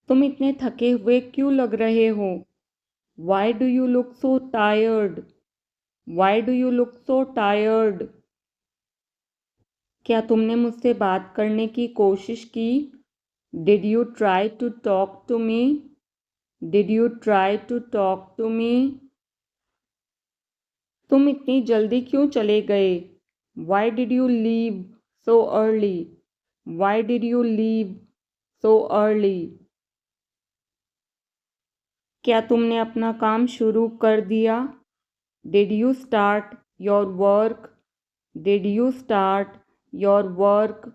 तुम इतने थके हुए क्यों लग रहे हो? Why do you look so tired? Why do you look so tired? क्या तुमने मुझसे बात करने की कोशिश की? Did you try to talk to me? Did you try to talk to me? तुम इतनी जल्दी क्यों चले गए? Why did you leave so early? Why did you leave so early? क्या तुमने अपना काम शुरू कर दिया? Did you start your work? Did you start your work?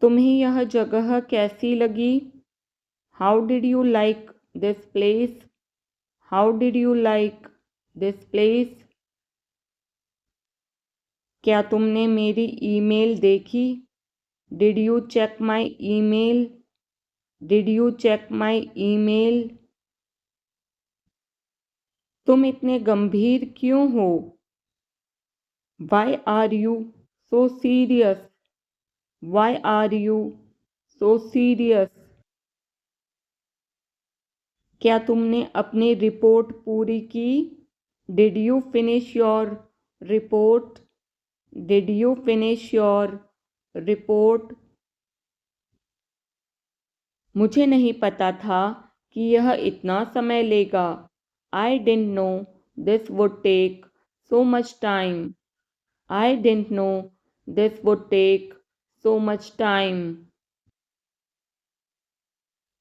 तुम्हें यह जगह कैसी लगी? How did you like this place? How did you like this place? क्या तुमने मेरी ईमेल देखी? Did you check my email? Did you check my email? तुम इतने गंभीर क्यों हो? Why are you so serious? Why are you so serious? क्या तुमने अपनी रिपोर्ट पूरी की? Did you finish your report? Did you finish your report? मुझे नहीं पता था कि यह इतना समय लेगा। I didn't know this would take so much time. I didn't know this would take so much time.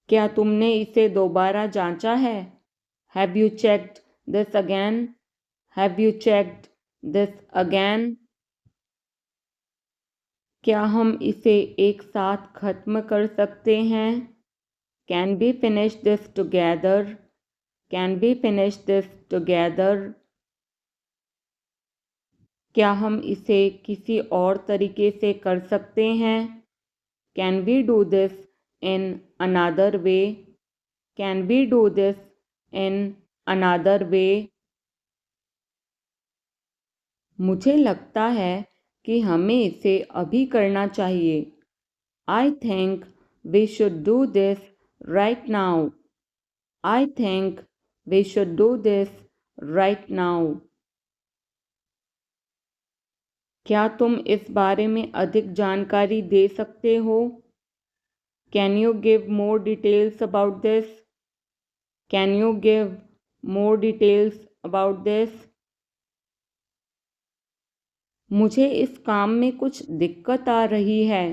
क्या तुमने इसे दोबारा जांचा है? Have you checked this again? Have you checked this again? क्या हम इसे एक साथ खत्म कर सकते हैं? Can we finish this together? Can we finish this together? क्या हम इसे किसी और तरीके से कर सकते हैं? Can we do this in another way? Can we do this in another way? मुझे लगता है कि हमें इसे अभी करना चाहिए। I think we should do this right now. I think we should do this right now. क्या तुम इस बारे में अधिक जानकारी दे सकते हो? Can you give more details about this? Can you give more details about this? मुझे इस काम में कुछ दिक्कत आ रही है।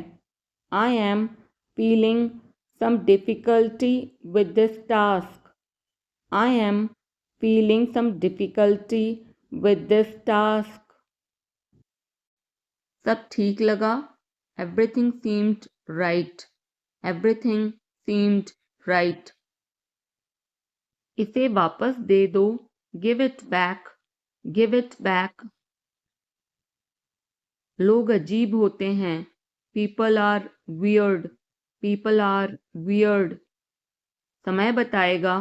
I am feeling some difficulty with this task. I am feeling some difficulty with this task. सब ठीक लगा? Everything seemed right. Everything seemed right. इसे वापस दे दो। Give it back. Give it back. लोग अजीब होते हैं। People are weird. People are weird. समय बताएगा।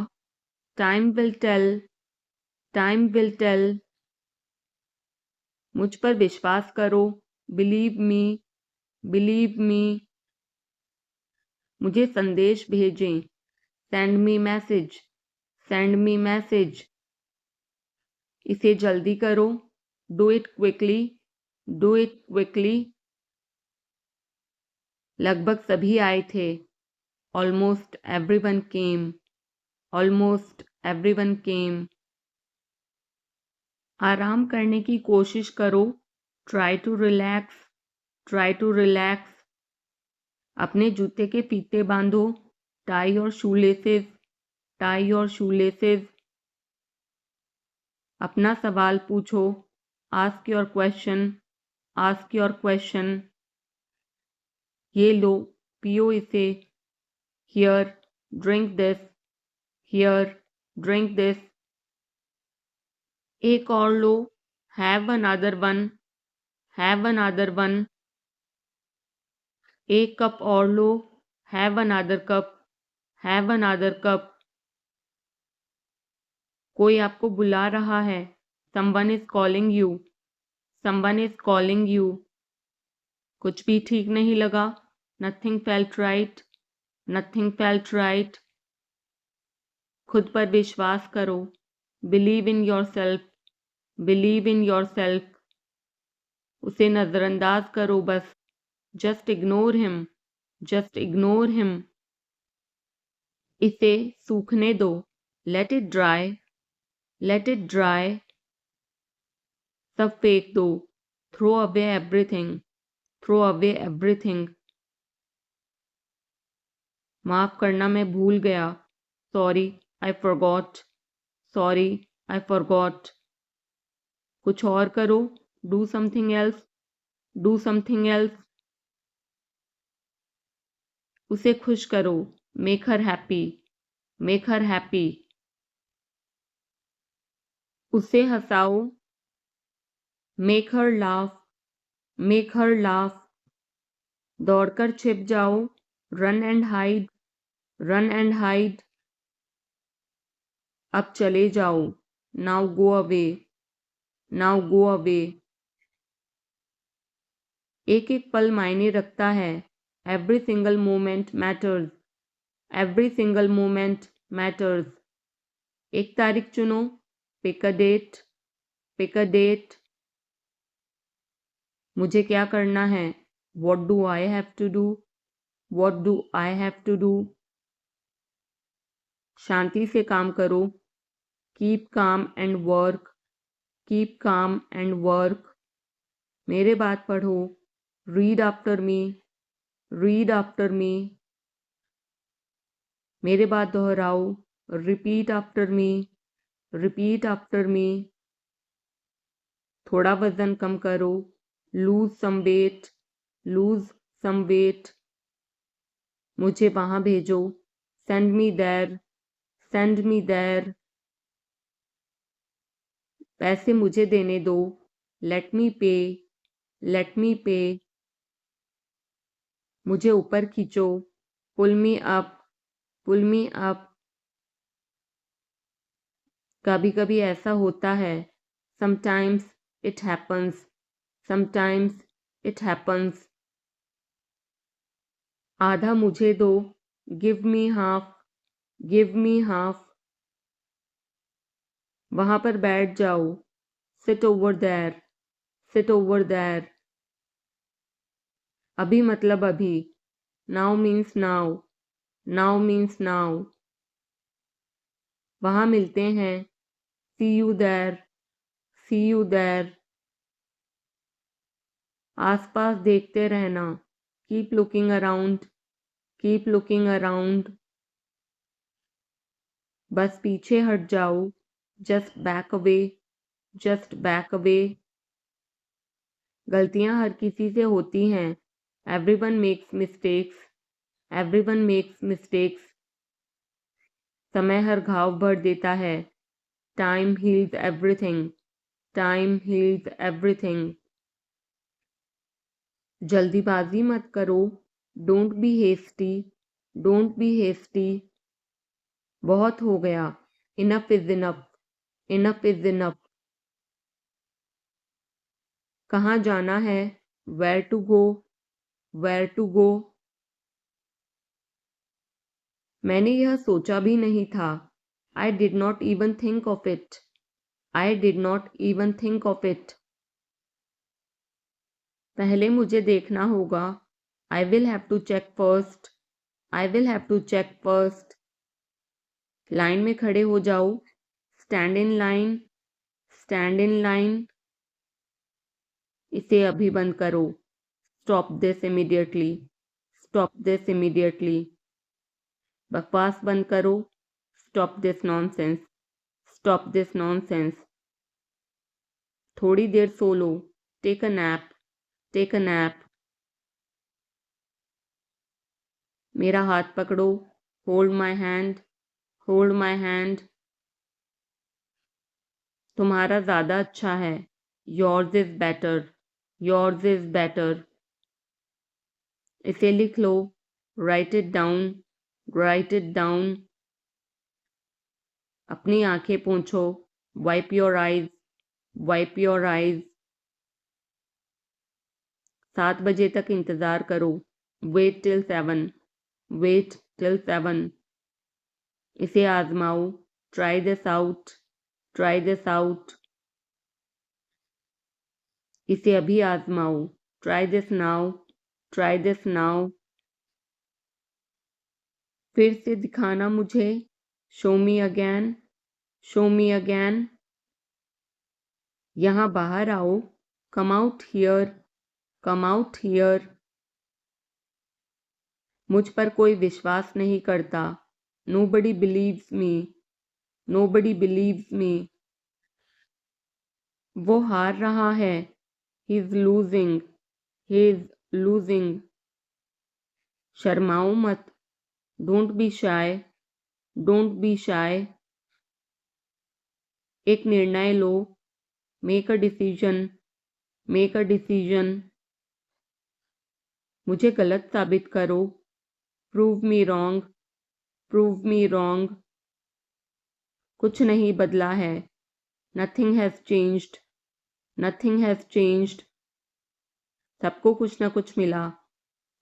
Time will tell. Time will tell. मुझ पर विश्वास करो। Believe me. Believe me. मुझे संदेश भेजें। Send me message. Send me message. इसे जल्दी करो। Do it quickly. Do it quickly. लगभग सभी आए थे। Almost everyone came. Almost everyone came. आराम करने की कोशिश करो। Try to relax. Try to relax. अपने जूते के फीते बांधो। Tie your shoelaces. Tie your shoelaces. अपना सवाल पूछो। Ask your question. Ask your question. ये लो, पियो इसे। Here, drink this. Here, drink this. एक और लो। Have another one. Have another one. एक कप और लो। Have another cup. Have another cup. कोई आपको बुला रहा है। Someone is calling you. Someone is calling you. कुछ भी ठीक नहीं लगा। Nothing felt right. Nothing felt right. खुद पर विश्वास करो. Believe in yourself. Believe in yourself. उसे नज़रअंदाज करो बस. Just ignore him. Just ignore him. इसे सूखने दो. Let it dry. Let it dry. सब फेंक दो. Throw away everything. Throw away everything. माफ करना मैं भूल गया. Sorry, I forgot. Sorry, I forgot. कुछ और करो. Do something else. Do something else. उसे खुश करो. Make her happy. Make her happy. उसे हंसाओ. Make her laugh. Make her laugh. दौड़कर छिप जाओ. Run and hide. Run and hide. अब चले जाओ. Now go away. Now go away. एक एक पल मायने रखता है. Every single moment matters. Every single moment matters. एक तारीख चुनो. Pick a date. Pick a date. मुझे क्या करना है? What do I have to do? What do I have to do? शांति से काम करो. Keep calm and work. Keep calm and work. मेरे बात पढ़ो. Read after me. Read after me. मेरे बात दोहराओ. Repeat after me. Repeat after me. थोड़ा वजन कम करो. Lose some weight. Lose some weight. मुझे वहाँ भेजो. Send me there. Send me there. पैसे मुझे देने दो. Let me pay. Let me pay. मुझे ऊपर खींचो. Pull me up. Pull me up. कभी कभी ऐसा होता है. Sometimes it happens. Sometimes it happens. आधा मुझे दो. Give me half. Give me half. वहाँ पर बैठ जाओ. Sit over there. Sit over there. अभी मतलब अभी. Now means now. Now means now. वहाँ मिलते हैं. See you there. See you there. आसपास देखते रहना. Keep looking around. Keep looking around. बस पीछे हट जाओ. Just back away. Just back away. गलतियां हर किसी से होती हैं. Everyone makes mistakes. Everyone makes mistakes. समय हर घाव भर देता है. Time heals everything. Time heals everything. जल्दीबाजी मत करो. Don't be hasty. Don't be hasty. बहुत हो गया. Enough is enough. Enough is enough. कहाँ जाना है? Where to go? Where to go? मैंने यह सोचा भी नहीं था. I did not even think of it. I did not even think of it. पहले मुझे देखना होगा. I will have to check first. I will have to check first. Line में खड़े हो जाओ. Stand in line. Stand in line. इसे अभी बंद करो. Stop this immediately. Stop this immediately. बकवास बंद करो. Stop this nonsense. Stop this nonsense. थोड़ी देर सो लो. Take a nap. Take a nap. मेरा हाथ पकड़ो. Hold my hand. Hold my hand. तुम्हारा ज़्यादा अच्छा है. Yours is better. Yours is better. इसे लिख लो. Write it down. Write it down. अपनी आंखें पोंछो. Wipe your eyes. Wipe your eyes. 7 बजे तक इंतज़ार करो. wait till 7, wait till 7. इसे आजमाओ, try this out, try this out. इसे अभी आजमाओ, try this now, try this now. फिर से दिखाना मुझे, show me again, show me again. यहाँ बाहर आओ, come out here, come out here. मुझ पर कोई विश्वास नहीं करता, nobody believes me, nobody believes me. वो हार रहा है, he is losing, he is losing. शर्माओ मत, don't be shy, don't be shy. एक निर्णय लो, make a decision, make a decision. मुझे गलत साबित करो, prove me wrong, prove me wrong. कुछ नहीं बदला है, nothing has changed, nothing has changed. सबको कुछ ना कुछ मिला,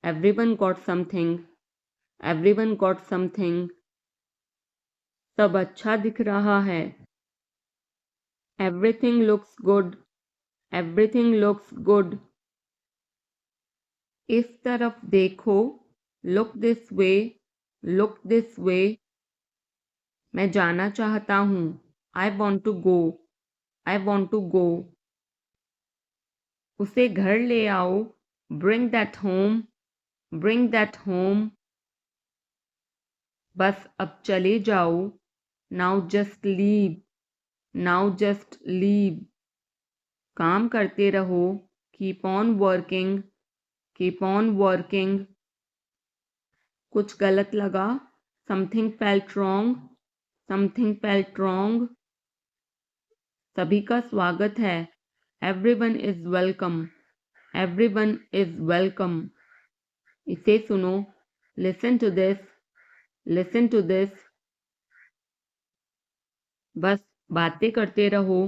everyone got something, everyone got something. सब अच्छा दिख रहा है, everything looks good, everything looks good. इस तरफ देखो, look this way, look this way. मैं जाना चाहता हूँ, I want to go, I want to go. उसे घर ले आओ, bring that home, bring that home. बस अब चले जाओ, now just leave, now just leave. काम करते रहो, keep on working, keep on working. कुछ गलत लगा, something felt wrong, something felt wrong. सभी का स्वागत है, everyone is welcome, everyone is welcome. इसे सुनो, listen to this, listen to this. बस बातें करते रहो,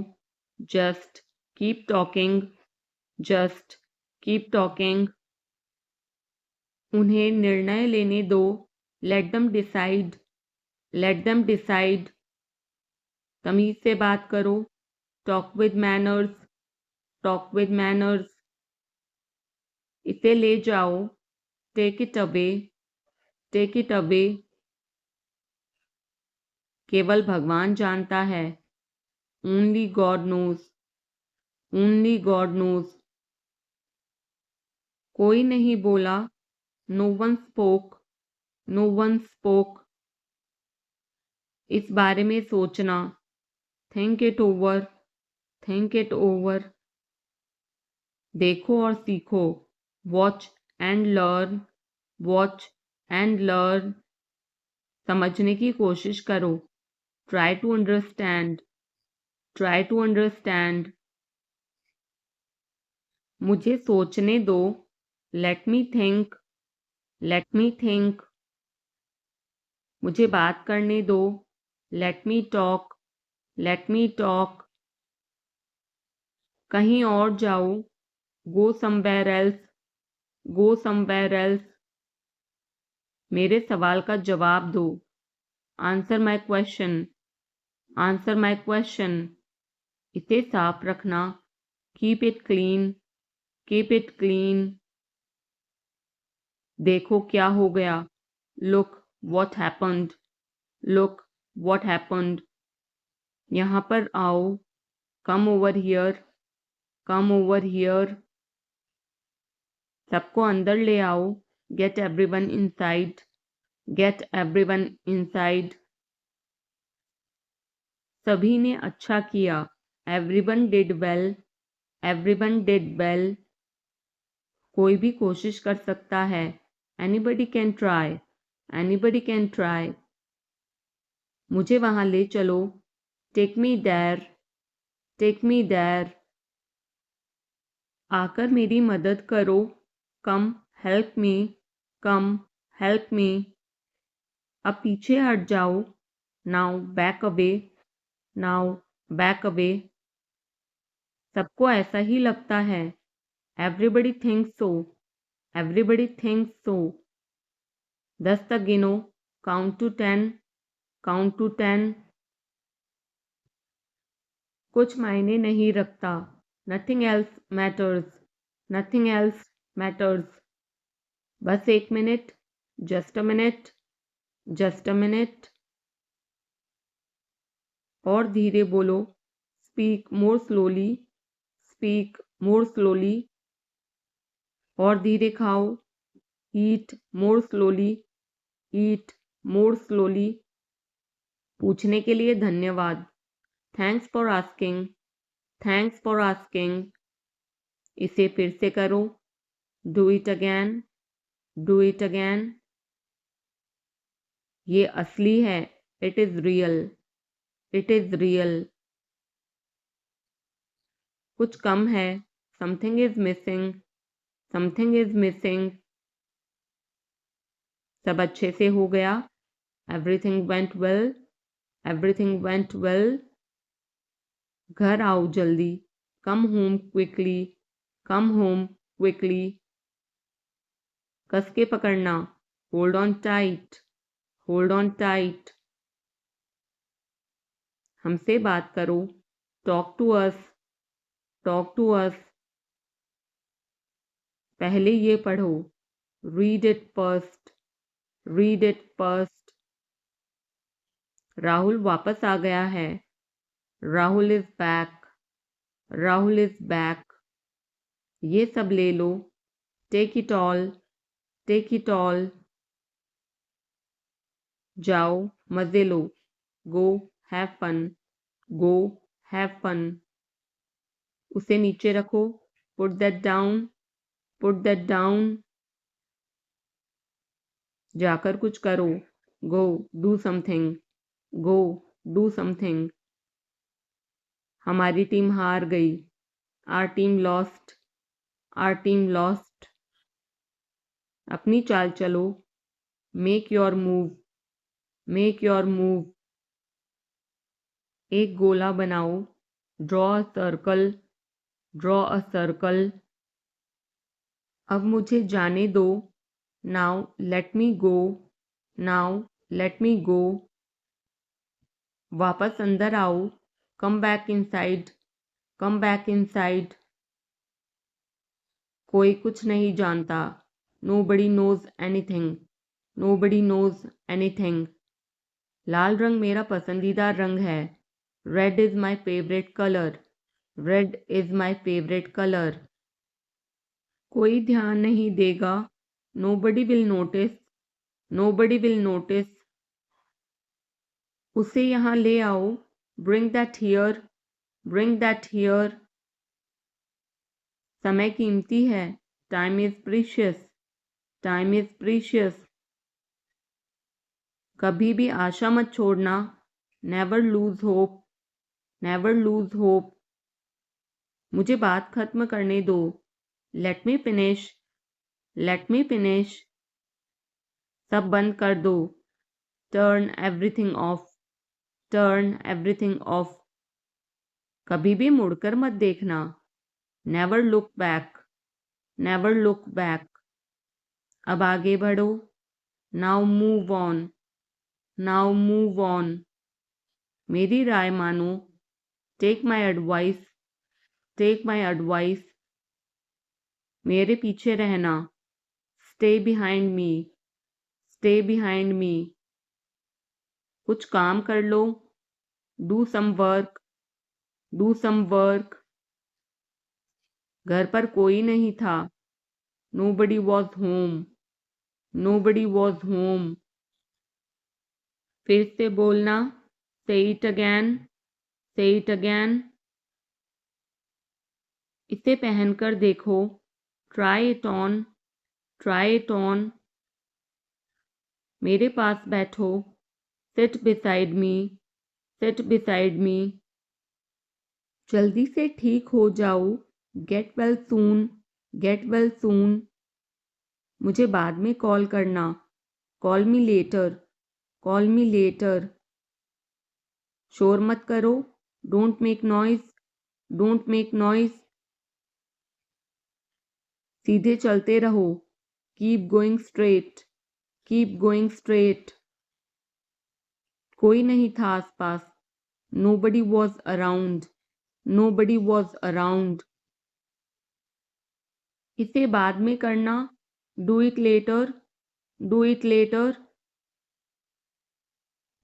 just keep talking, just keep talking. उन्हें निर्णय लेने दो, let them decide, let them decide. तमीज से बात करो, talk with manners, talk with manners. इसे ले जाओ, take it away, take it away. केवल भगवान जानता है, only God knows, only God knows. कोई नहीं बोला, no one spoke, no one spoke. इस बारे में सोचना, think it over, think it over. देखो और सीखो, watch and learn, watch and learn. समझने की कोशिश करो, try to understand, try to understand. मुझे सोचने दो, let me think, let me think. मुझे बात करने दो, let me talk, let me talk. कहीं और जाओ, go somewhere else, go somewhere else. मेरे सवाल का जवाब दो, answer my question, answer my question. इसे साफ रखना, keep it clean, keep it clean. देखो क्या हो गया, look what happened, look what happened. यहाँ पर आओ, come over here, come over here. सबको अंदर ले आओ, get everyone inside, get everyone inside. सभी ने अच्छा किया, everyone did well, everyone did well. कोई भी कोशिश कर सकता है, anybody can try, anybody can try. मुझे वहां ले चलो, take me there, take me there. आकर मेरी मदद करो, come help me, come help me. अब पीछे हट जाओ, now back away, now back away. सबको ऐसा ही लगता है, everybody thinks so, Everybody thinks so. 10 तक गिनो. Count to 10. Count to 10. कुछ मायने नहीं रखता. Nothing else matters. Nothing else matters. बस 1 minute. Just a minute. Just a minute. और धीरे बोलो. Speak more slowly. Speak more slowly. और धीरे खाओ. Eat more slowly. Eat more slowly. पूछने के लिए धन्यवाद. Thanks for asking. Thanks for asking. इसे फिर से करो. Do it again. Do it again. ये असली है. It is real. It is real. कुछ कम है. Something is missing. Something is missing. सब अच्छे से हो गया. Everything went well. Everything went well. घर आओ जल्दी. Come home quickly. Come home quickly. कस के पकड़ना. Hold on tight. Hold on tight. हमसे बात करो. Talk to us. Talk to us. पहले ये पढ़ो. Read it first. Read it first. Rahul वापस आ गया है. Rahul is back. Rahul is back. ये सब ले लो. Take it all. Take it all. जाओ मजे लो. Go have fun. Go have fun. उसे नीचे रखो. Put that down. Put that down. जाकर कुछ करो. Go do something. Go do something. हमारी टीम हार गई. Our team lost. Our team lost. अपनी चाल चलो. Make your move. Make your move. एक गोला बनाओ. Draw a circle. Draw a circle. अब मुझे जाने दो. Now let me go. Now let me go. वापस अंदर आओ. Come back inside. Come back inside. कोई कुछ नहीं जानता. Nobody knows anything. Nobody knows anything. लाल रंग मेरा पसंदीदा रंग है. Red is my favorite color. Red is my favorite color. कोई ध्यान नहीं देगा. Nobody will notice. Nobody will notice. उसे यहाँ ले आओ. Bring that here. Bring that here. समय कीमती है. Time is precious. Time is precious. कभी भी आशा मत छोड़ना. Never lose hope. Never lose hope. मुझे बात खत्म करने दो. Let me finish. Let me finish. सब बंद कर दो. Turn everything off. Turn everything off. कभी भी मुड़कर मत देखना. Never look back. Never look back. अब आगे बढ़ो. Now move on. Now move on. मेरी राय मानो. Take my advice. Take my advice. मेरे पीछे रहना. Stay behind me. Stay behind me. कुछ काम कर लो. Do some work. Do some work. घर पर कोई नहीं था. Nobody was home. Nobody was home. फिर से बोलना. Say it again. Say it again. इसे पहनकर देखो. Try it on. Try it on. मेरे पास बैठो. Sit beside me. Sit beside me. जल्दी से ठीक हो जाओ. Get well soon. Get well soon. मुझे बाद में कॉल करना. Call me later. Call me later. शोर मत करो. Don't make noise. Don't make noise. सीधे चलते रहो. Keep going straight, keep going straight. कोई नहीं था आसपास, nobody was around, nobody was around। इसे बाद में करना, do it later, do it later।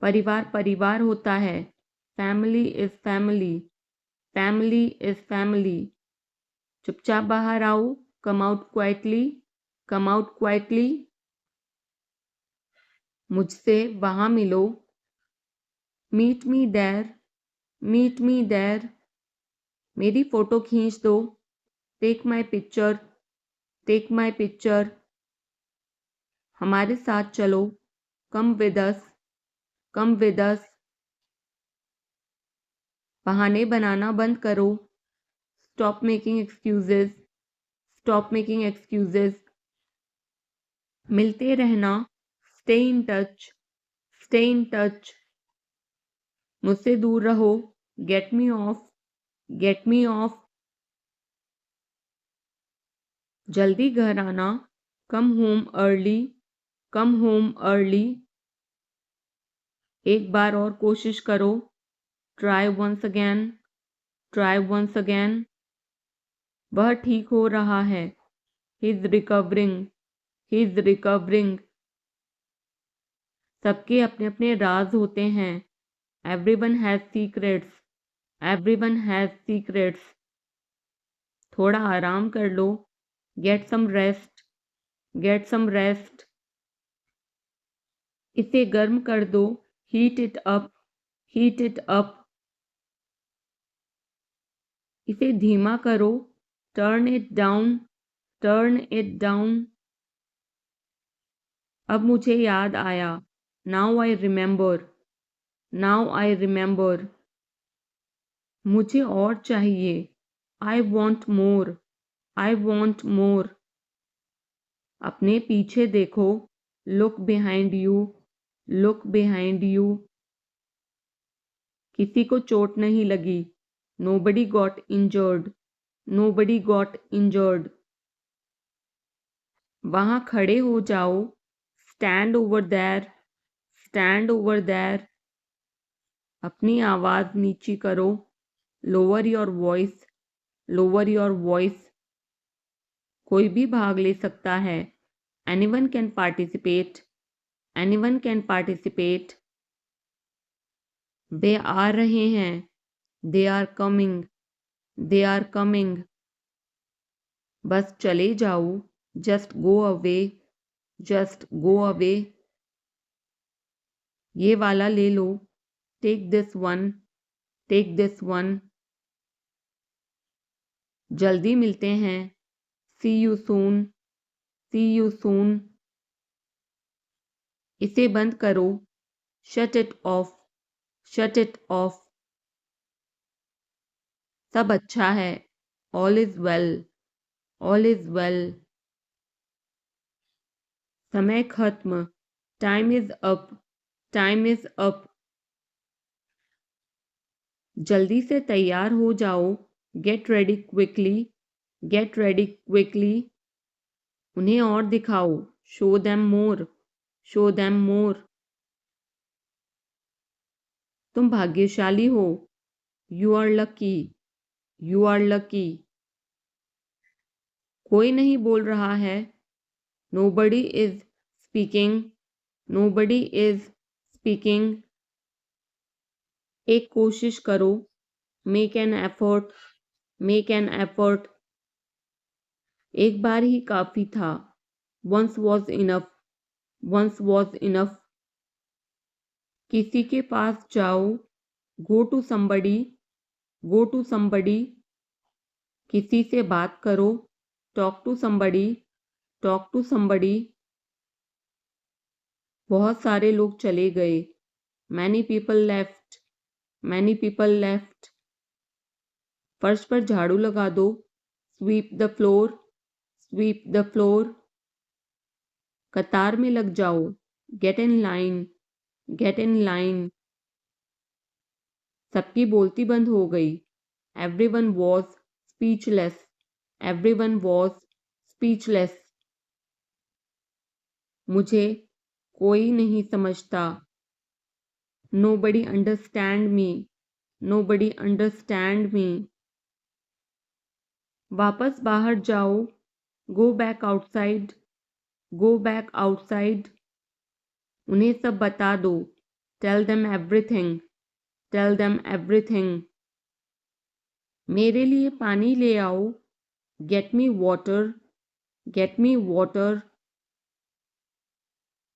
परिवार परिवार होता है, family is family, family is family। चुपचाप बाहर आओ, come out quietly, come out quietly। मुझसे वहाँ मिलो, meet me there, meet me there। मेरी फोटो खींच दो, take my picture, take my picture। हमारे साथ चलो, come with us, come with us। बहाने बनाना बंद करो, stop making excuses, stop making excuses। मिलते रहना, stay in touch, stay in touch। मुझसे दूर रहो, get me off, get me off। जल्दी घर आना, come home early, come home early। एक बार और कोशिश करो, try once again, try once again। वह ठीक हो रहा है, he's recovering, he's recovering। सबके अपने अपने राज होते हैं, everyone has secrets, everyone has secrets। थोड़ा आराम कर लो, get some rest, get some rest। इसे गर्म कर दो, heat it up, heat it up। इसे धीमा करो, turn it down, turn it down। अब मुझे याद आया, now I remember, now I remember। मुझे और चाहिए, I want more, I want more। अपने पीछे देखो, look behind you, look behind you। किसी को चोट नहीं लगी, nobody got injured, nobody got injured। वहाँ खड़े हो जाओ, stand over there, stand over there। अपनी आवाज नीची करो, lower your voice, lower your voice। कोई भी भाग ले सकता है, anyone can participate, anyone can participate। वे आ रहे हैं, they are coming, they are coming। बस चले जाओ, just go away, just go away। ये वाला ले लो, take this one, take this one। जल्दी मिलते हैं, see you soon, see you soon। इसे बंद करो, shut it off, shut it off। सब अच्छा है, all is well, all is well। समय खत्म, time is up, time is up। जल्दी से तैयार हो जाओ, get ready quickly, get ready quickly। उन्हें और दिखाओ, show them more, show them more। तुम भाग्यशाली हो, you are lucky, you are lucky। कोई नहीं बोल रहा है, nobody is speaking, nobody is speaking। एक कोशिश करो, make an effort, make an effort। एक बार ही काफी था, once was enough, once was enough। किसी के पास जाओ, go to somebody, go to somebody। किसी से बात करो, talk to somebody, talk to somebody। बहुत सारे लोग चले गए, many people left, many people left। फर्श पर झाड़ू लगा दो, sweep the floor, sweep the floor। कतार में लग जाओ, get in line, get in line। सबकी बोलती बंद हो गई, everyone was speechless, everyone was speechless। मुझे कोई नहीं समझता। Nobody understand me. Nobody understand me. वापस बाहर जाओ। Go back outside. Go back outside. उन्हें सब बता दो। Tell them everything. Tell them everything. मेरे लिए पानी ले आओ। Get me water. Get me water.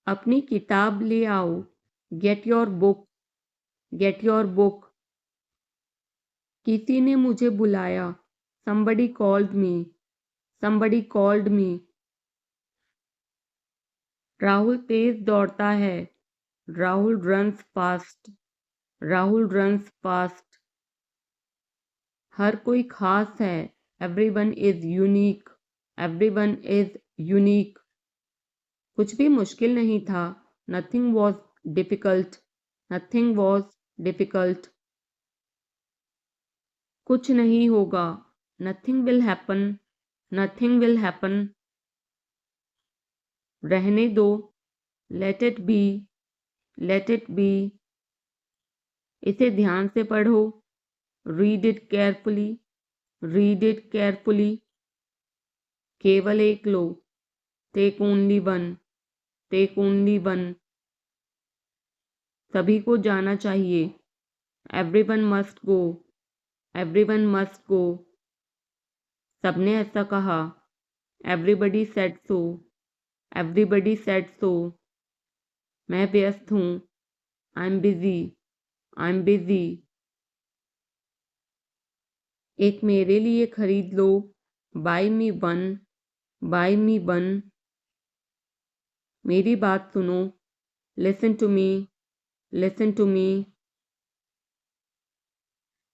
अपनी किताब ले आओ। Get your book. Get your book. किसी ने मुझे बुलाया। Somebody called me. Somebody called me. Rahul तेज दौड़ता है। Rahul runs fast. Rahul runs fast. हर कोई खास है। Everyone is unique. Everyone is unique. कुछ भी मुश्किल नहीं था। Nothing was difficult. Nothing was difficult. कुछ नहीं होगा। Nothing will happen. Nothing will happen. रहने दो। Let it be. Let it be. इसे ध्यान से पढ़ो। Read it carefully. Read it carefully. केवल एक लो। Take only one. Take only one. सभी को जाना चाहिए। Everyone must go. Everyone must go. सबने ऐसा कहा। Everybody said so. Everybody said so. मैं व्यस्त हूँ। I'm busy. I'm busy. एक मेरे लिए खरीद लो। Buy me one. Buy me one. मेरी बात सुनो। Listen to me. Listen to me.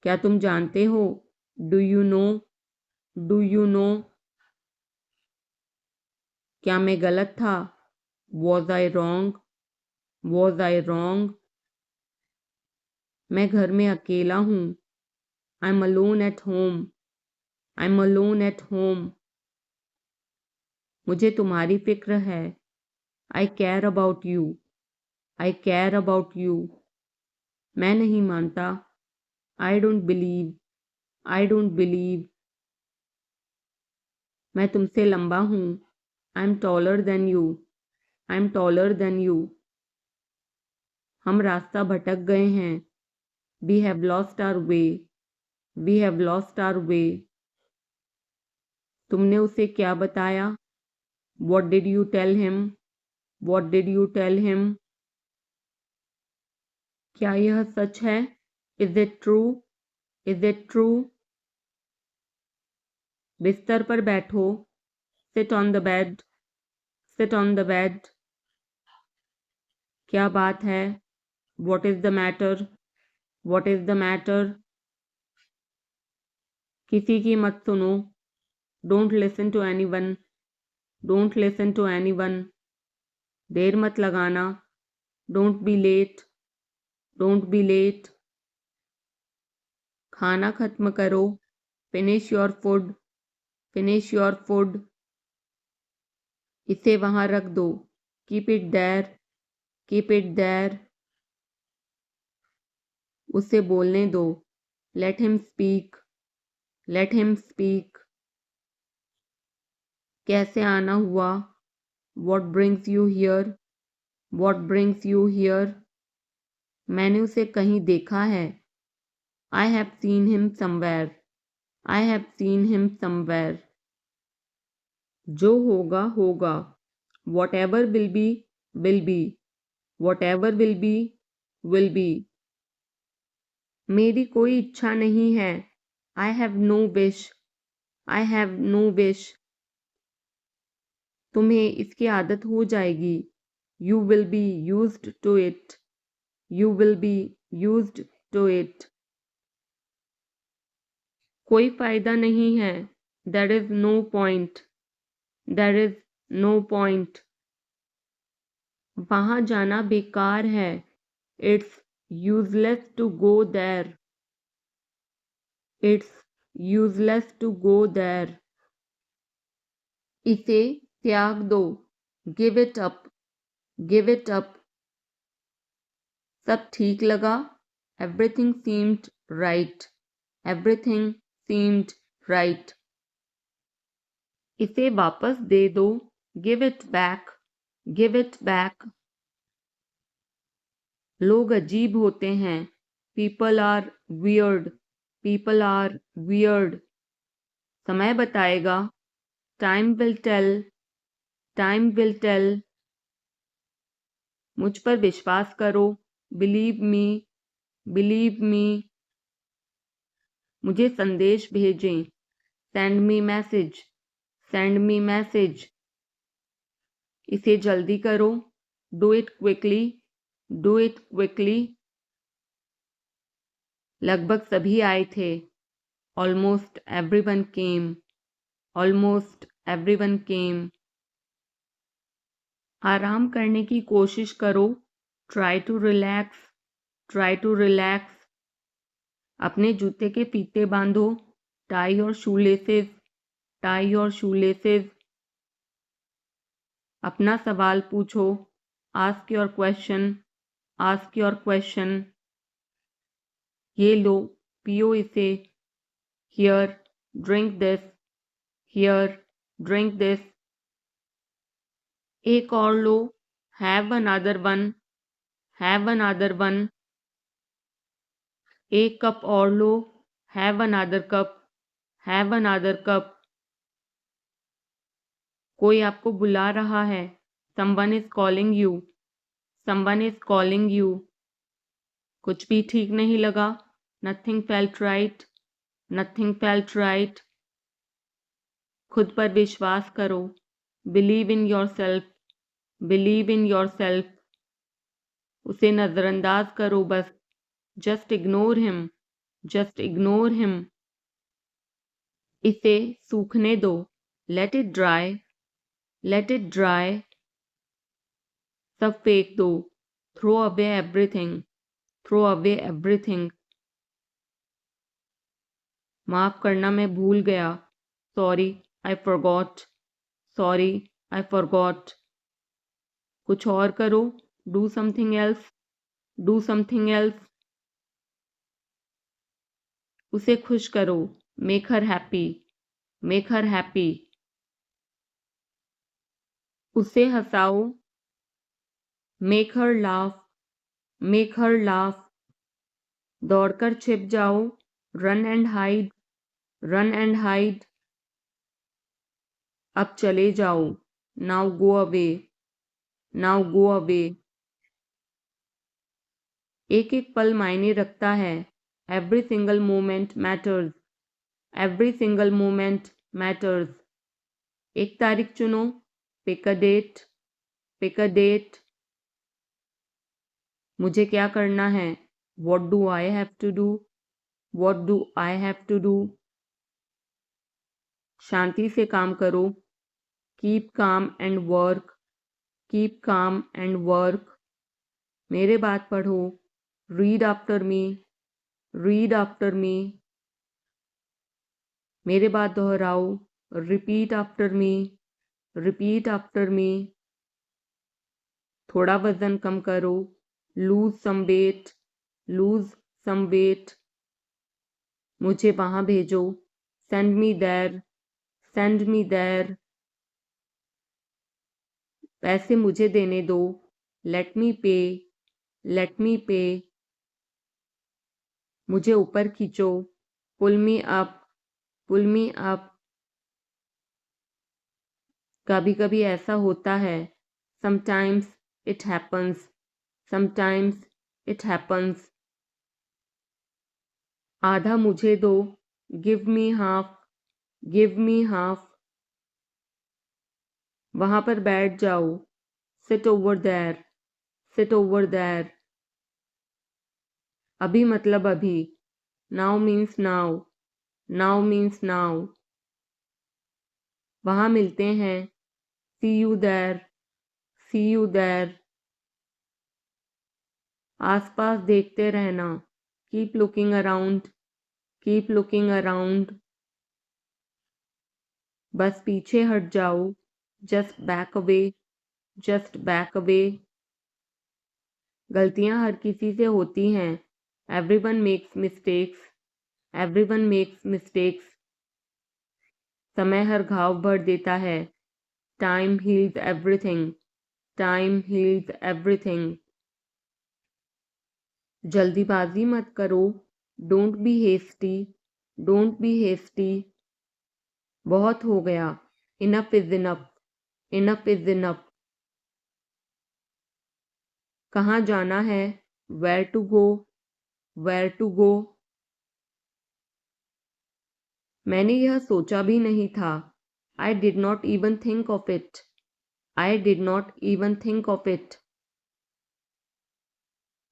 क्या तुम जानते हो? Do you know? Do you know? क्या मैं गलत था? Was I wrong? Was I wrong? मैं घर में अकेला हूँ। I'm alone at home. I'm alone at home. मुझे तुम्हारी फिक्र है। I care about you. I care about you. मैं नहीं मानता। I don't believe. I don't believe. मैं तुमसे लंबा हूँ। I'm taller than you. I'm taller than you. हम रास्ता भटक गए हैं। We have lost our way. We have lost our way. तुमने उसे क्या बताया? What did you tell him? What did you tell him? क्या यह सच है? Is it true? Is it true? बिस्तर पर बैठो। Sit on the bed. Sit on the bed. क्या बात है? What is the matter? What is the matter? किसी की मत सुनो। Don't listen to anyone. Don't listen to anyone. देर मत लगाना। Don't be late. Don't be late. खाना खत्म करो। Finish your food. Finish your food. इसे वहां रख दो। Keep it there. Keep it there. उसे बोलने दो। Let him speak. Let him speak. कैसे आना हुआ? What brings you here? What brings you here? मैंने उसे कहीं देखा है। I have seen him somewhere. I have seen him somewhere. जो होगा होगा। Whatever will be will be. Whatever will be will be. मेरी कोई इच्छा नहीं है। I have no wish. I have no wish. तुम्हें इसकी आदत हो जाएगी। You will be used to it. You will be used to it. कोई फायदा नहीं है। There is no point. There is no point. वहाँ जाना बेकार है। It's useless to go there. It's useless to go there. इसे त्याग दो। Give it up. Give it up, सब ठीक लगा, everything seemed right, everything seemed right. इसे वापस दे दो, give it back, give it back. लोग अजीब होते हैं, people are weird, people are weird. समय बताएगा, time will tell, time will tell. मुझ पर विश्वास करो, बिलीव मी, बिलीव मी। मुझे संदेश भेजें, send me message, send me message. इसे जल्दी करो, do it quickly, do it quickly. लगभग सभी आए थे, almost everyone came, almost everyone came. आराम करने की कोशिश करो, try to relax, try to relax. अपने जूते के फीते बांधो, tie your shoelaces, tie your shoelaces. अपना सवाल पूछो, ask your question, ask your question. ये लो, पियो इसे, here, drink this, here, drink this. एक और लो, have another one, have another one. एक कप और लो, have another cup, have another cup. कोई आपको बुला रहा है, someone is calling you, someone is calling you. कुछ भी ठीक नहीं लगा, nothing felt right, nothing felt right. खुद पर विश्वास करो, believe in yourself, believe in yourself. उसे नज़रअंदाज करो बस, just ignore him, just ignore him. इसे सूखने दो, let it dry, let it dry. सब फेंक दो, throw away everything, throw away everything. माफ करना मैं भूल गया, sorry I forgot, sorry I forgot. कुछ और करो, do something else, do something else. उसे खुश करो, make her happy, make her happy. उसे हंसाओ, make her laugh, make her laugh. दौड़कर छिप जाओ, run and hide, run and hide. अब चले जाओ, now go away, now go away. एक एक पल मायने रखता है, every single moment matters, every single moment matters. एक तारीख चुनो, pick a date, pick a date. मुझे क्या करना है, what do I have to do, what do I have to do. शांति से काम करो, keep calm and work, keep calm and work. मेरे बात पढ़ो, read after me, read after me. मेरे बात दोहराओ, repeat after me, repeat after me. थोड़ा वजन कम करो, lose some weight, lose some weight. मुझे वहाँ भेजो, send me there, send me there. पैसे मुझे देने दो, लेट मी पे, लेट मी पे। मुझे ऊपर खींचो, पुल मी अप, पुल मी अप। कभी कभी ऐसा होता है, sometimes it happens, sometimes it happens. आधा मुझे दो, give me half, give me half. वहाँ पर बैठ जाओ, sit over there, sit over there. अभी मतलब अभी, now means now, now means now. वहाँ मिलते हैं, see you there, see you there. आसपास देखते रहना, keep looking around, keep looking around. बस पीछे हट जाओ, just back away, just back away. गलतियां हर किसी से होती हैं। Everyone makes mistakes. Everyone makes mistakes. समय हर घाव भर देता है। Time heals everything. Time heals everything. जल्दीबाजी मत करो। Don't be hasty. Don't be hasty. बहुत हो गया। Enough is enough. Enough is enough. कहाँ जाना है? Where to go. Where to go. मैंने यह सोचा भी नहीं था। I did not even think of it. I did not even think of it.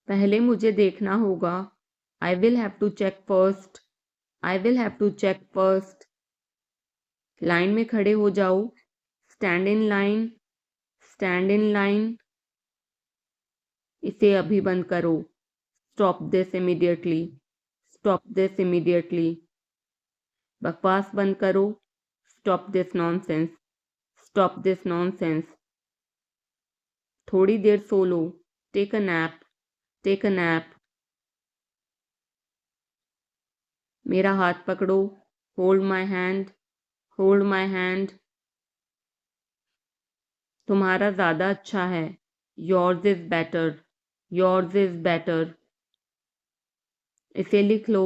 पहले मुझे देखना होगा। I will have to check first. I will have to check first. Line में खड़े हो जाओ। Stand in line. Stand in line. इसे अभी बंद करो। Stop this immediately. Stop this immediately. बकवास बंद करो। Stop this nonsense. Stop this nonsense. थोड़ी देर सो लो। Take a nap. Take a nap. मेरा हाथ पकड़ो। Hold my hand. Hold my hand. तुम्हारा ज़्यादा अच्छा है। Yours is better. Yours is better. इसे लिख लो।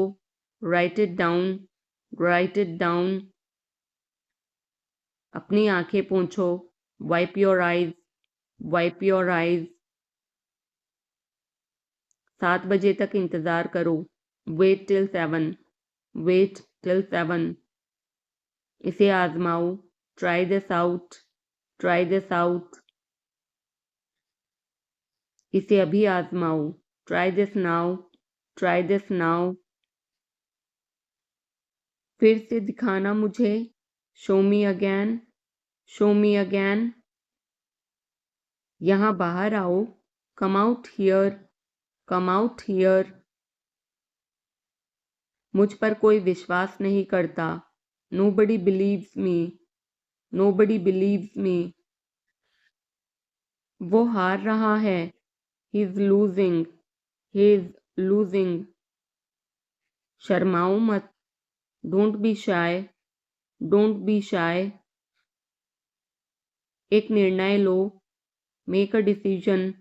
Write it down. Write it down. अपनी आंखें पोंछो। Wipe your eyes. Wipe your eyes. 7 बजे तक इंतज़ार करो। Wait till 7। Wait till 7। इसे आजमाओ। Try this out. Try this out. इसे अभी आजमाओ। Try this now. Try this now. फिर से दिखाना मुझे। Show me again. Show me again. यहाँ बाहर आओ। Come out here. Come out here. मुझ पर कोई विश्वास नहीं करता। Nobody believes me. Nobody believes me. वो हार रहा है। He is losing. He is losing. शर्माओ मत। Don't be shy. Don't be shy. एक निर्णय लो। Make a decision.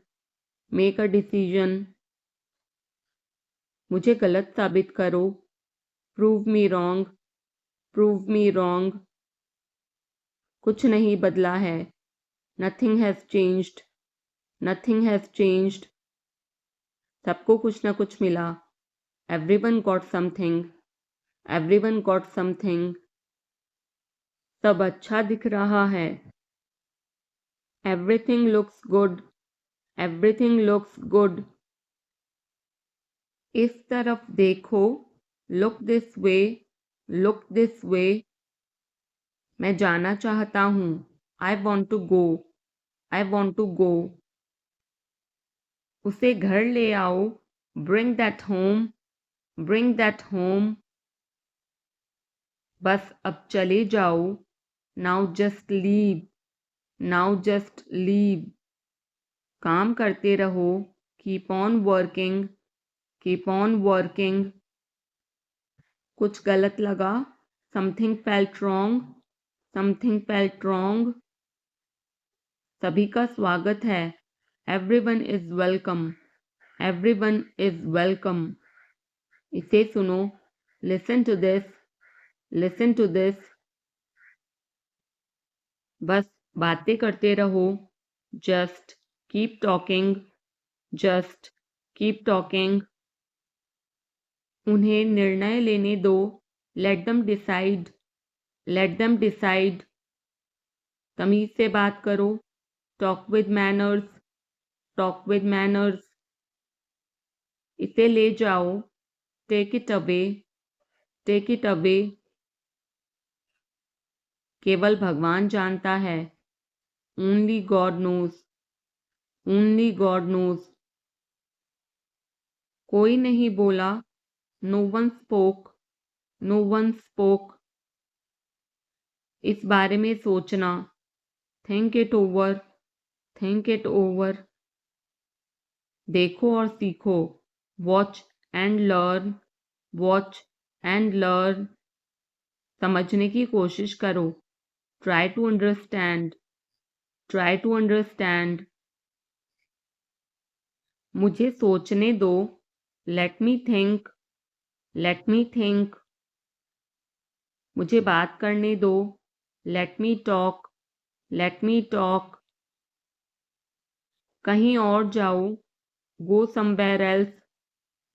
Make a decision. मुझे गलत साबित करो। Prove me wrong. Prove me wrong. कुछ नहीं बदला है। Nothing has changed. Nothing has changed. सबको कुछ न कुछ मिला। Everyone got something. Everyone got something. सब अच्छा दिख रहा है। Everything looks good. Everything looks good. इस तरफ देखो। Look this way. Look this way. मैं जाना चाहता हूँ। I want to go. I want to go. उसे घर ले आओ। Bring that home. Bring that home. बस अब चले जाओ। Now just leave. Now just leave. काम करते रहो। Keep on working. Keep on working. कुछ गलत लगा। Something felt wrong. Something felt wrong. सभी का स्वागत है। Everyone is welcome. Everyone is welcome. इसे सुनो। Listen to this. Listen to this. बस बातें करते रहो। Just keep talking. Just keep talking. उन्हें निर्णय लेने दो। Let them decide. Let them decide. तमीज से बात करो। Talk with manners. Talk with manners. इसे ले जाओ। Take it away. Take it away. केवल भगवान जानता है। Only God knows. Only God knows. कोई नहीं बोला। No one spoke. No one spoke. इस बारे में सोचना। Think it over. Think it over. देखो और सीखो, watch and learn, watch and learn. समझने की कोशिश करो, try to understand, try to understand. मुझे सोचने दो, let me think, let me think. मुझे बात करने दो, let me talk, let me talk. कहीं और जाओ, go somewhere else,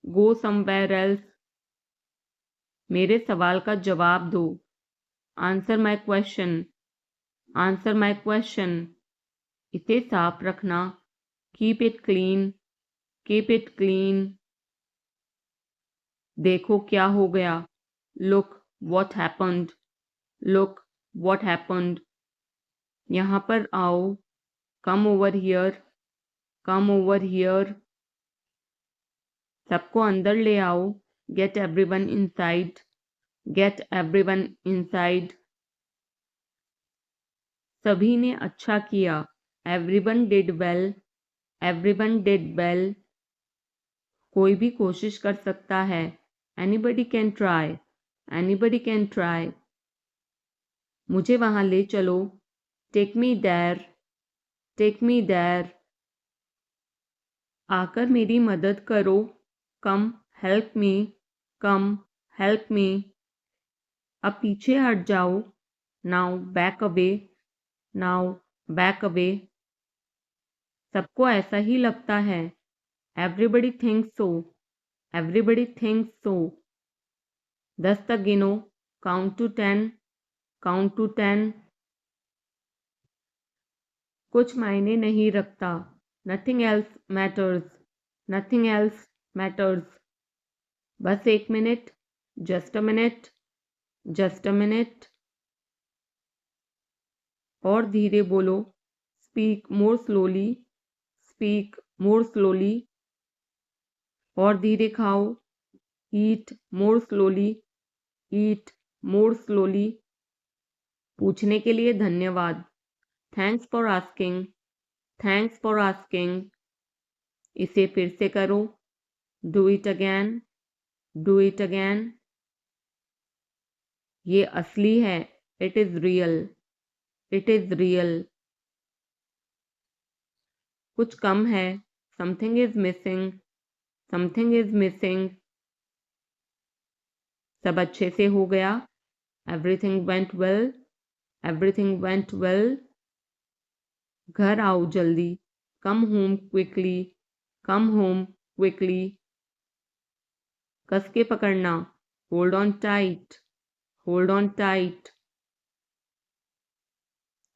go somewhere else. मेरे सवाल का जवाब दो, answer my question, answer my question. इसे साफ रखना, keep it clean, keep it clean. देखो क्या हो गया, look what happened, look what happened. यहाँ पर आओ, come over here, come over here. सबको अंदर ले आओ, get everyone inside, get everyone inside. सभी ने अच्छा किया, everyone did well, everyone did well. कोई भी कोशिश कर सकता है, anybody can try, anybody can try. मुझे वहां ले चलो, take me there, take me there. आकर मेरी मदद करो, कम हेल्प मी, कम हेल्प मी। अब पीछे हट जाओ, now back away, now back away. सबको ऐसा ही लगता है, एवरीबडी थिंक्स सो, एवरीबडी थिंक्स सो। 10 तक गिनो, काउंट टू 10, काउंट टू 10। कुछ मायने नहीं रखता, nothing else matters, nothing else matters. बस 1 minute, just a minute, just a minute. और धीरे बोलो, speak more slowly, speak more slowly. और धीरे खाओ, ईट मोर स्लोली, ईट मोर स्लोली। पूछने के लिए धन्यवाद, thanks for asking, thanks for asking. इसे फिर से करो, do it again, do it again. ये असली है, it is real, it is real. कुछ कम है, something is missing, something is missing. सब अच्छे से हो गया, everything went well, everything went well. घर आओ जल्दी, come home quickly, come home quickly. कस के पकड़ना, hold on tight, hold on tight.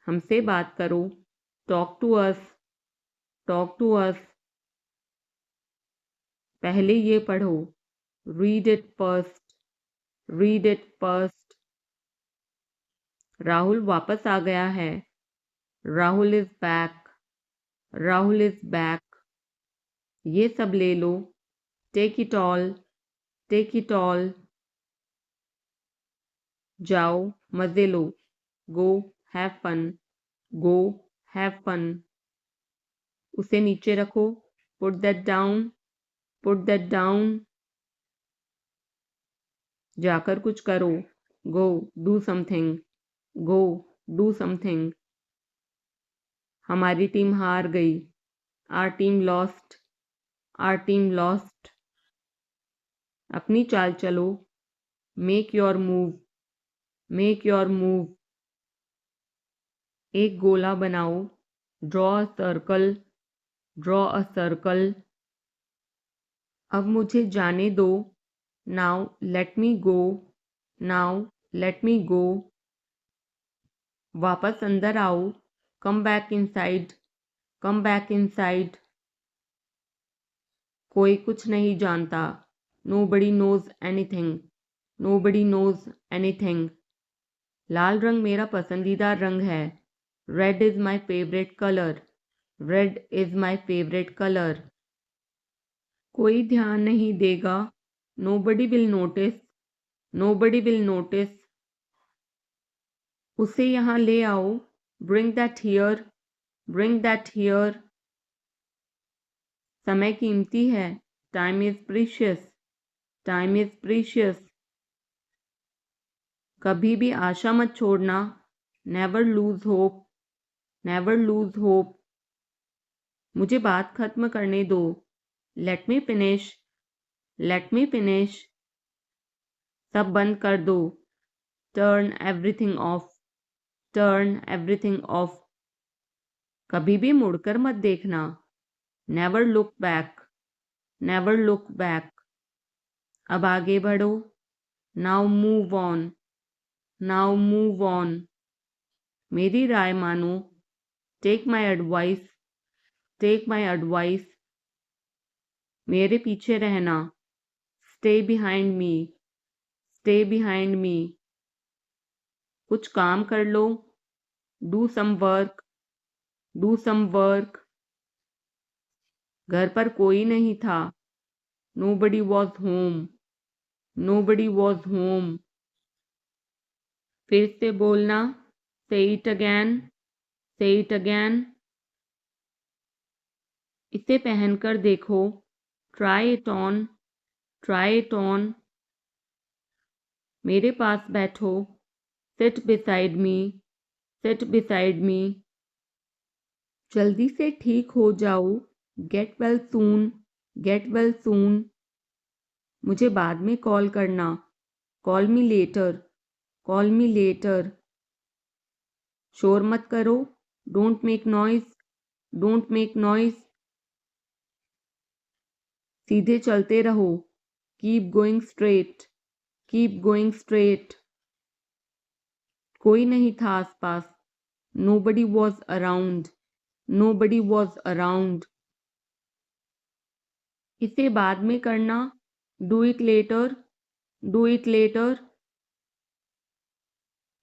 हमसे बात करो, talk to us, talk to us. पहले ये पढ़ो, read it first, read it first. Rahul वापस आ गया है, Rahul is back, Rahul is back. ये सब ले लो, take it all, take it all. जाओ मजे लो, go have fun, go have fun. उसे नीचे रखो, put that down, put that down. जाकर कुछ करो, go do something, go do something. हमारी टीम हार गई, our team lost, are team lost. अपनी चाल चलो, make your move, make your move. एक गोला बनाओ, draw a circle, draw a circle. अब मुझे जाने दो, now let me go, now let me go. वापस अंदर आओ, come back inside, come back inside. कोई कुछ नहीं जानता, nobody knows anything, nobody knows anything. लाल रंग मेरा पसंदीदा रंग है, red is my favourite colour, red is my favourite colour. कोई ध्यान नहीं देगा, nobody will notice, nobody will notice. उसे यहाँ ले आओ, bring that here, bring that here. समय कीमती है। Time is precious. Time is precious. कभी भी आशा मत छोड़ना। Never lose hope. Never lose hope. मुझे बात खत्म करने दो। Let me finish. Let me finish. सब बंद कर दो। Turn everything of. Turn everything of. कभी भी मुड़कर मत देखना। Never look back. Never look back. अब आगे बढ़ो। Now move on. Now move on. मेरी राय मानो। Take my advice. Take my advice. मेरे पीछे रहना। Stay behind me. Stay behind me. कुछ काम कर लो। Do some work. Do some work. घर पर कोई नहीं था। Nobody was home. Nobody was home. फिर से बोलना। Say it again. Say it again. इसे पहनकर देखो। Try it on. Try it on. मेरे पास बैठो। Seat beside me. Seat beside me. जल्दी से ठीक हो जाओ। Get well soon. Get well soon. मुझे बाद में कॉल करना। Call me later. Call me later. शोर मत करो। Don't make noise. Don't make noise. सीधे चलते रहो। Keep going straight. Keep going straight. कोई नहीं था आसपास। Nobody was around. Nobody was around. इसे बाद में करना। Do it later. Do it later.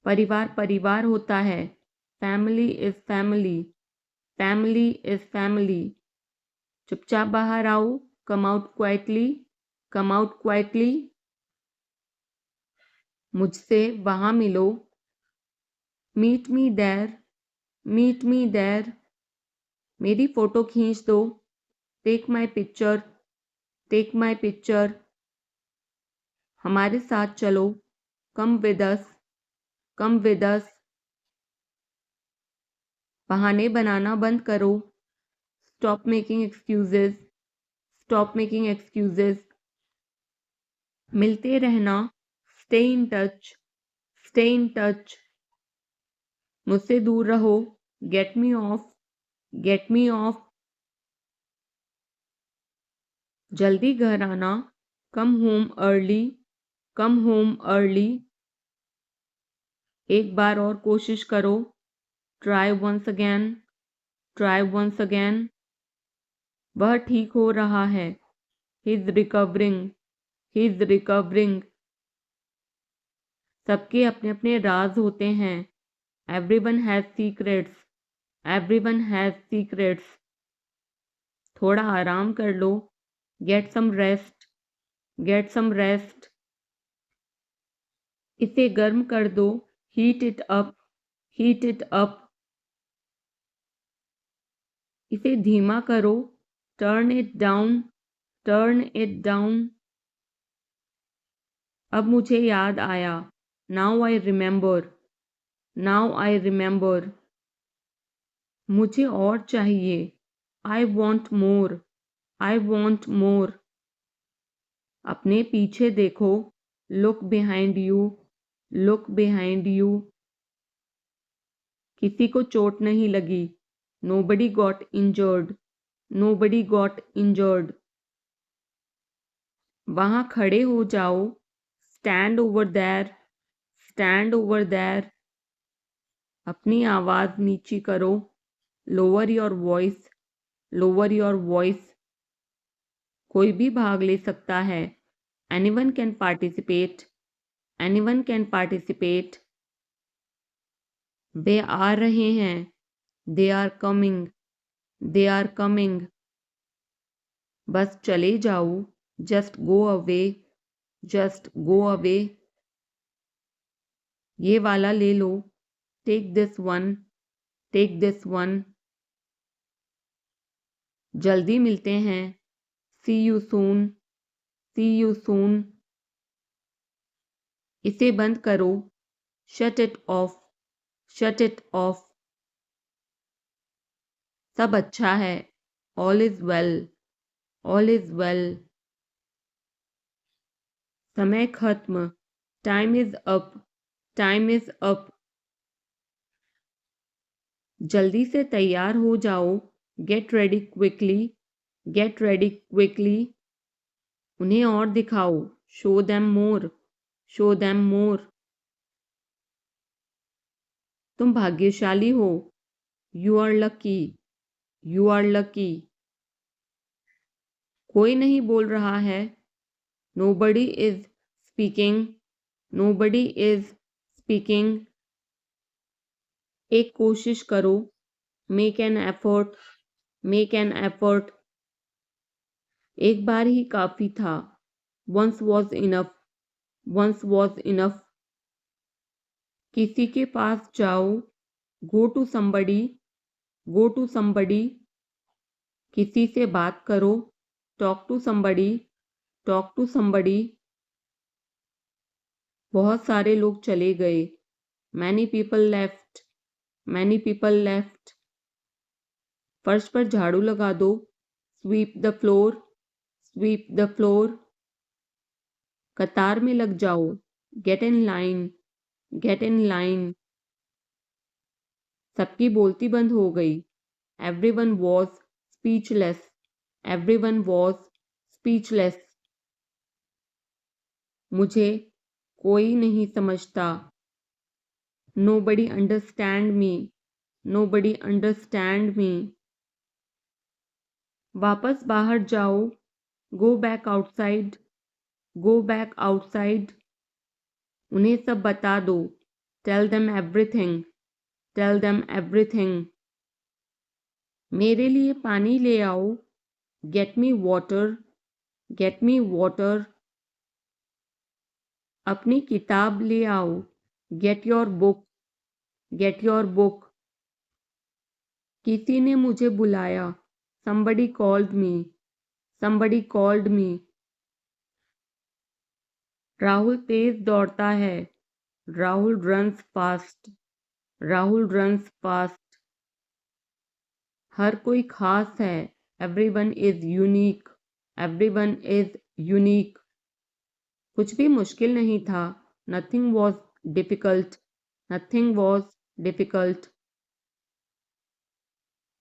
परिवार परिवार होता है। Family is family. Family is family. चुपचाप बाहर आओ। Come out quietly. Come out quietly. मुझसे वहां मिलो। Meet me there. Meet me there. मेरी फोटो खींच दो। Take my picture. Take my picture. हमारे साथ चलो। Come with us. Come with us. बहाने बनाना बंद करो। Stop making excuses. Stop making excuses. मिलते रहना। Stay in touch. Stay in touch. मुझसे दूर रहो। Get me off. Get me off. जल्दी घर आना। Come home early. Come home early. एक बार और कोशिश करो। Try once again. Try once again. वह ठीक हो रहा है। He is recovering. He is recovering. सबके अपने अपने राज होते हैं। Everyone has secrets. Everyone has secrets. थोड़ा आराम कर लो। Get some rest. Get some rest. इसे गर्म कर दो। Heat it up. Heat it up. इसे धीमा करो। Turn it down. Turn it down. अब मुझे याद आया। Now I remember. Now I remember. मुझे और चाहिए। I want more. I want more. अपने पीछे देखो। Look behind you. Look behind you. किसी को चोट नहीं लगी। Nobody got injured. Nobody got injured. वहां खड़े हो जाओ। Stand over there. Stand over there. अपनी आवाज नीची करो। Lower your voice. Lower your voice. कोई भी भाग ले सकता है। Anyone can participate. Anyone can participate. वे आ रहे हैं। They are coming. They are coming. बस चले जाओ। Just go away. Just go away. ये वाला ले लो। Take this one. Take this one. जल्दी मिलते हैं। See you soon, see you soon. इसे बंद करो। Shut it off, shut it off. सब अच्छा है। All is well, all is well. समय खत्म। Time is up, time is up. जल्दी से तैयार हो जाओ। Get ready quickly, get ready quickly. उन्हें और दिखाओ। Show them more, show them more. तुम भाग्यशाली हो। You are lucky, you are lucky. कोई नहीं बोल रहा है। Nobody is speaking, nobody is speaking. एक कोशिश करो। Make an effort, make an effort. एक बार ही काफी था। Once was enough, once was enough. किसी के पास जाओ। Go to somebody, go to somebody. किसी से बात करो। Talk to somebody, talk to somebody. बहुत सारे लोग चले गए। Many people left, many people left. फर्श पर झाड़ू लगा दो। Sweep the floor, sweep the floor. कतार में लग जाओ। Get in line, get in line. सबकी बोलती बंद हो गई। Everyone was speechless, everyone was speechless. मुझे कोई नहीं समझता। Nobody understand me, nobody understand me. वापस बाहर जाओ। Go back outside, go back outside. उन्हें सब बता दो। Tell them everything, tell them everything. मेरे लिए पानी ले आओ। Get me water, get me water. अपनी किताब ले आओ। Get your book, get your book. किसी ने मुझे बुलाया। somebody called me, somebody called me। Rahul तेज दौड़ता है। Rahul runs fast, Rahul runs fast. हर कोई खास है। Everyone is unique, everyone is unique. कुछ भी मुश्किल नहीं था। Nothing was difficult, nothing was difficult.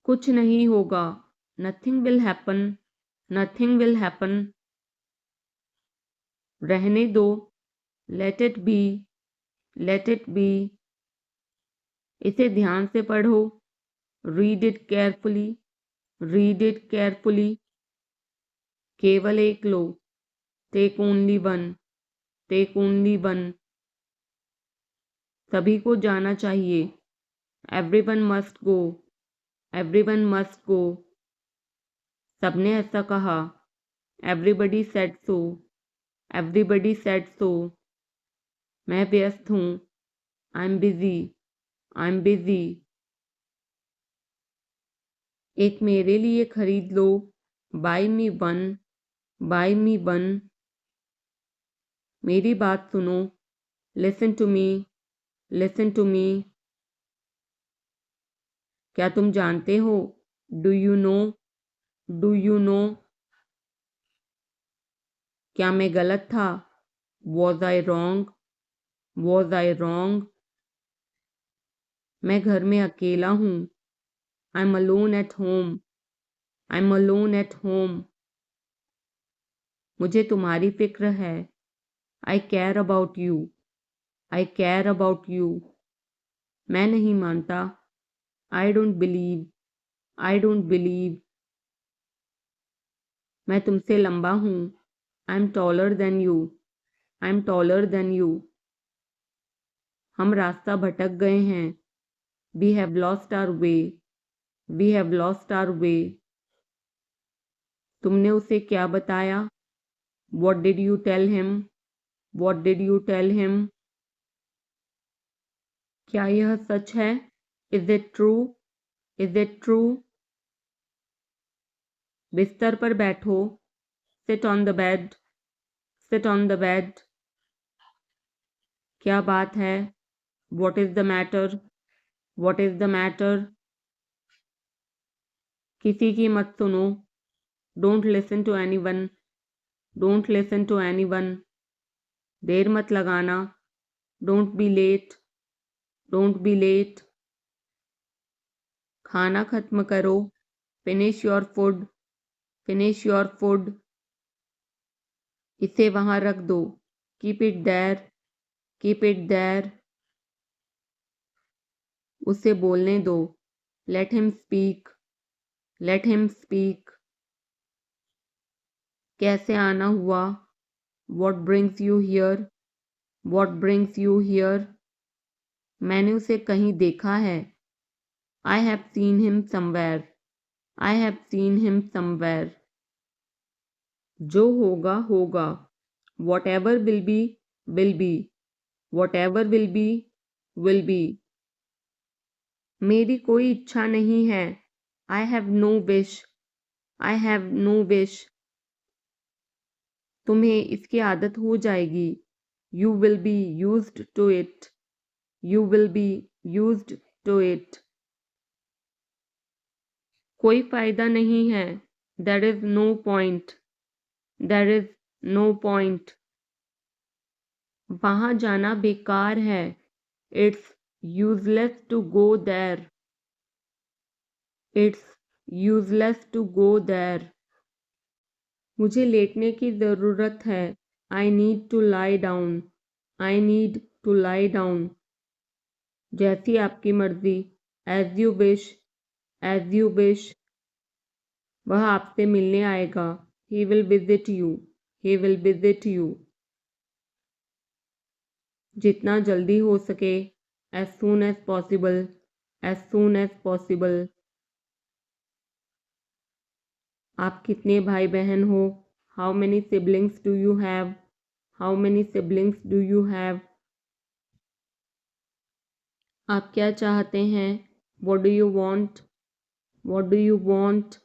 कुछ नहीं होगा। Nothing will happen, nothing will happen. रहने दो। Let it be, let it be. इसे ध्यान से पढ़ो। Read it carefully, read it carefully. केवल एक लो। Take only one, take only one. सभी को जाना चाहिए। Everyone must go, everyone must go. सबने ऐसा कहा। Everybody said so, everybody said so. मैं व्यस्त हूँ। I am busy, I am busy. एक मेरे लिए खरीद लो। Buy me one, buy me one. मेरी बात सुनो। Listen to me, listen to me. क्या तुम जानते हो? Do you know, do you know. क्या मैं गलत था? Was I wrong, was I wrong. मैं घर में अकेला हूँ। I am alone at home, I am alone at home. मुझे तुम्हारी फिक्र है। I care about you, I care about you. मैं नहीं मानता। I don't believe, I don't believe. मैं तुमसे लंबा हूँ। I am taller than you, I am taller than you. हम रास्ता भटक गए हैं। We have lost our way, we have lost our way. तुमने उसे क्या बताया? What did you tell him, what did you tell him. क्या यह सच है? Is it true, is it true. बिस्तर पर बैठो। Sit on the bed. Sit on the bed. क्या बात है? What is the matter? What is the matter? किसी की मत सुनो। Don't listen to anyone. Don't listen to anyone. देर मत लगाना। Don't be late. Don't be late. खाना खत्म करो। Finish your food. Finish your food. इसे वहां रख दो। Keep it there. Keep it there. उसे बोलने दो। Let him speak. Let him speak. कैसे आना हुआ? What brings you here? What brings you here? मैंने उसे कहीं देखा है। I have seen him somewhere. I have seen him somewhere. जो होगा होगा। Whatever will be will be. Whatever will be will be. मेरी कोई इच्छा नहीं है। I have no wish. I have no wish. तुम्हें इसकी आदत हो जाएगी। You will be used to it. You will be used to it. कोई फायदा नहीं है। There is no point. There is no point. वहाँ जाना बेकार है। It's useless to go there. It's useless to go there. मुझे लेटने की ज़रूरत है। I need to lie down. I need to lie down. जैसी आपकी मर्जी। As you wish. As you wish. वह आपसे मिलने आएगा। He will visit you. He will visit you. जितना जल्दी हो सके। As soon as possible. As soon as possible. आप कितने भाई बहन हो? How many siblings do you have? How many siblings do you have? आप क्या चाहते हैं? What do you want? What do you want?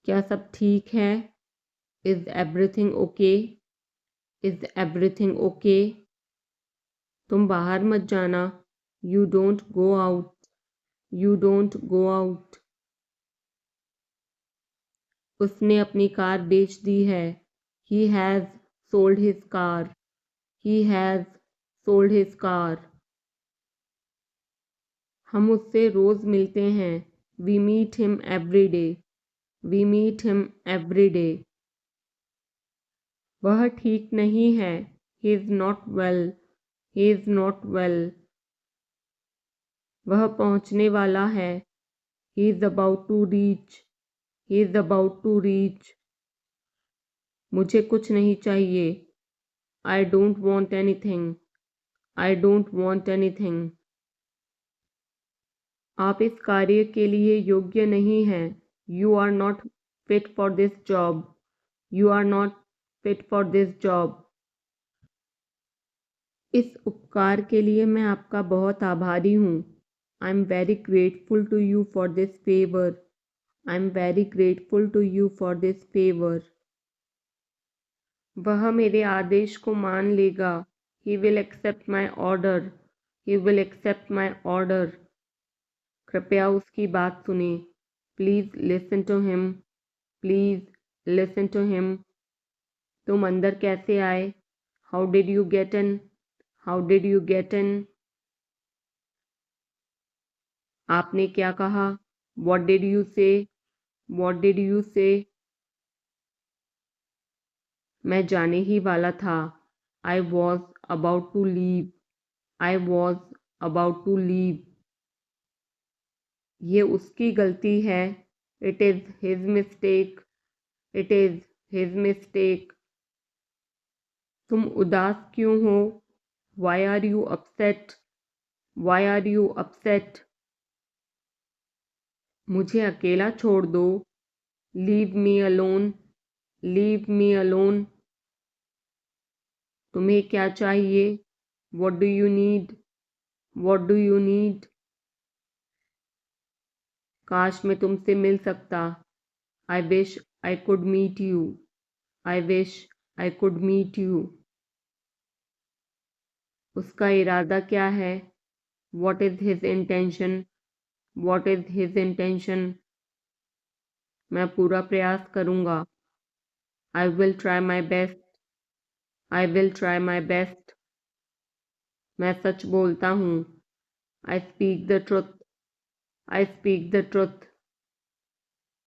क्या सब ठीक है? Is everything okay? Is everything okay? तुम बाहर मत जाना। You don't go out. You don't go out. उसने अपनी कार बेच दी है। He has sold his car. He has sold his car. हम उससे रोज मिलते हैं। We meet him every day. We meet him every day. वह ठीक नहीं है। He is not well. He is not well. वह पहुंचने वाला है। He is about to reach. He is about to reach. मुझे कुछ नहीं चाहिए। I don't want anything. I don't want anything. आप इस कार्य के लिए योग्य नहीं हैं। You are not fit for this job. You are not fit for this job. इस उपकार के लिए मैं आपका बहुत आभारी हूँ। I am very grateful to you for this favor. I am very grateful to you for this favor. वह मेरे आदेश को मान लेगा। He will accept my order. He will accept my order. कृपया उसकी बात सुने। Please listen to him. Please listen to him. तुम अंदर कैसे आए? How did you get in? How did you get in? आपने क्या कहा? What did you say? What did you say? मैं जाने ही वाला था। I was about to leave. I was about to leave. ये उसकी गलती है। It is his mistake. It is his mistake. तुम उदास क्यों हो? Why are you upset? Why are you upset? मुझे अकेला छोड़ दो। Leave me alone. Leave me alone. तुम्हें क्या चाहिए? What do you need? What do you need? काश मैं तुमसे मिल सकता। I wish I could meet you. I wish I could meet you. उसका इरादा क्या है? What is his intention? What is his intention? मैं पूरा प्रयास करूँगा। I will try my best. I will try my best. मैं सच बोलता हूँ। I speak the truth. I speak the truth.